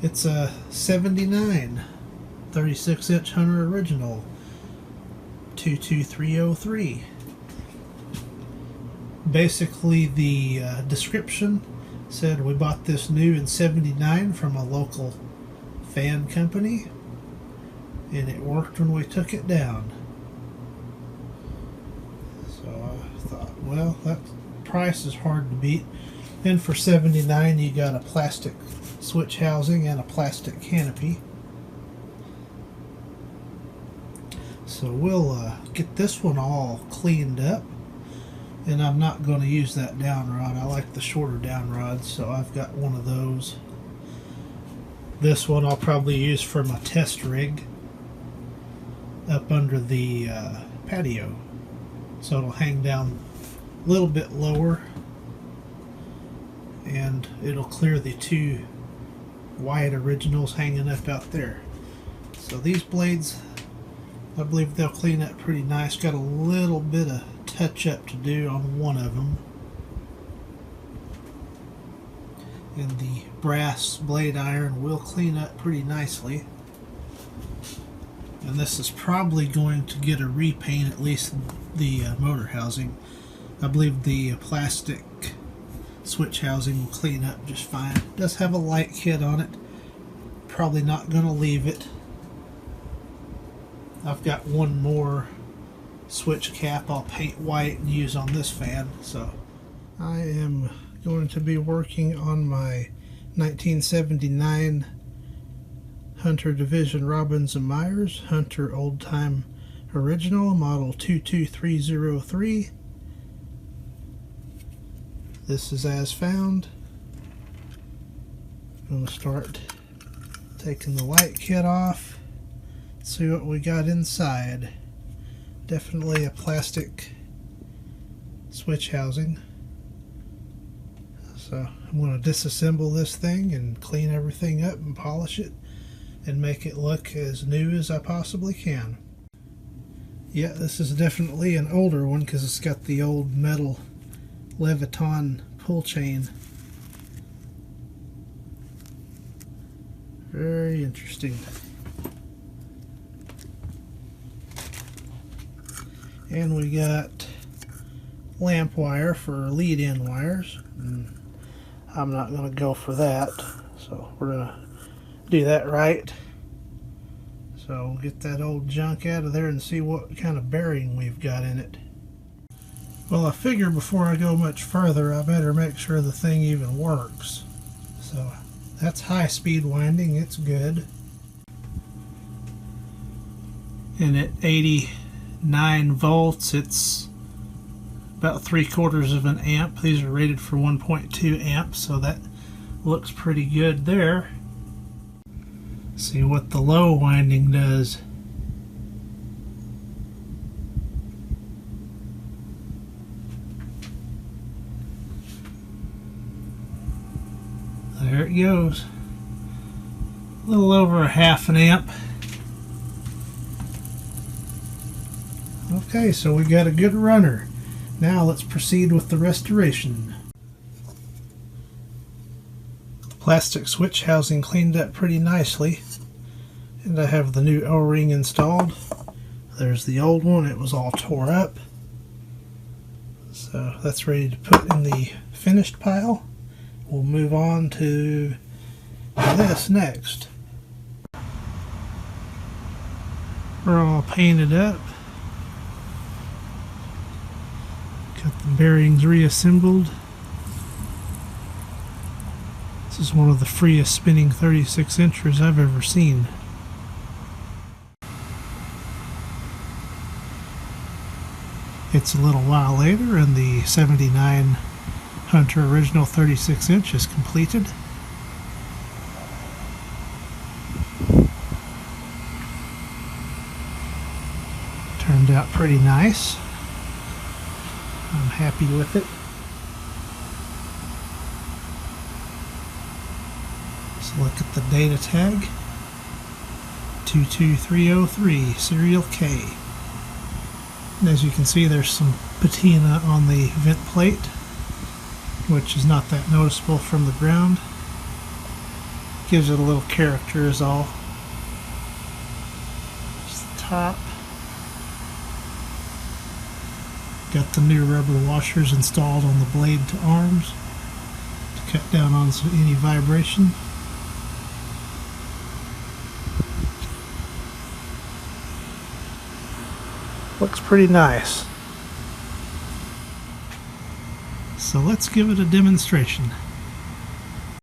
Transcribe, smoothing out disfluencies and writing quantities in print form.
It's a 79 36-inch Hunter Original 22303. Basically, the description said we bought this new in 79 from a local fan company, and it worked when we took it down. So I thought, well, that price is hard to beat. And for 79 you got a plastic switch housing and a plastic canopy. So we'll get this one all cleaned up, and I'm not going to use that down rod. I like the shorter down rods, so I've got one of those. This one I'll probably use for my test rig up under the patio, so it'll hang down a little bit lower and it'll clear the two wide originals hanging up out there. So these blades, I believe they'll clean up pretty nice. Got a little bit of touch up to do on one of them, and the brass blade iron will clean up pretty nicely. And this is probably going to get a repaint, at least the motor housing. I believe the plastic switch housing will clean up just fine. It does have a light kit on it. Probably not going to leave it. I've got one more switch cap I'll paint white and use on this fan. So I am going to be working on my 1979 Hunter Division Robbins and Myers Hunter Olde Tyme Original model 22303. This is as found. I'm going to start taking the light kit off. See what we got inside. Definitely a plastic switch housing. So I'm going to disassemble this thing and clean everything up and polish it and make it look as new as I possibly can. Yeah, this is definitely an older one because it's got the old metal Leviton pull chain. Very interesting. And we got lamp wire for lead-in wires. I'm not going to go for that, so we're going to do that right. So we'll get that old junk out of there and see what kind of bearing we've got in it. Well, I figure before I go much further, I better make sure the thing even works. So that's high speed winding, it's good. And at 89 volts, it's about 3/4 of an amp. These are rated for 1.2 amps, so that looks pretty good there. See what the low winding does. There it goes. A little over a half an amp. Okay, so we got a good runner. Now let's proceed with the restoration. Plastic switch housing cleaned up pretty nicely, and I have the new O-ring installed. There's the old one, it was all tore up, so that's ready to put in the finished pile. We'll move on to this next. We're all painted up, got the bearings reassembled. This is one of the freest spinning 36-inchers I've ever seen. It's a little while later and the 79 Hunter Original 36-inch is completed. Turned out pretty nice. I'm happy with it. Look at the data tag, 22303 serial K. And as you can see, there's some patina on the vent plate, which is not that noticeable from the ground. Gives it a little character is all. Just the top. Got the new rubber washers installed on the blade to arms to cut down on any vibration. Looks pretty nice. So let's give it a demonstration.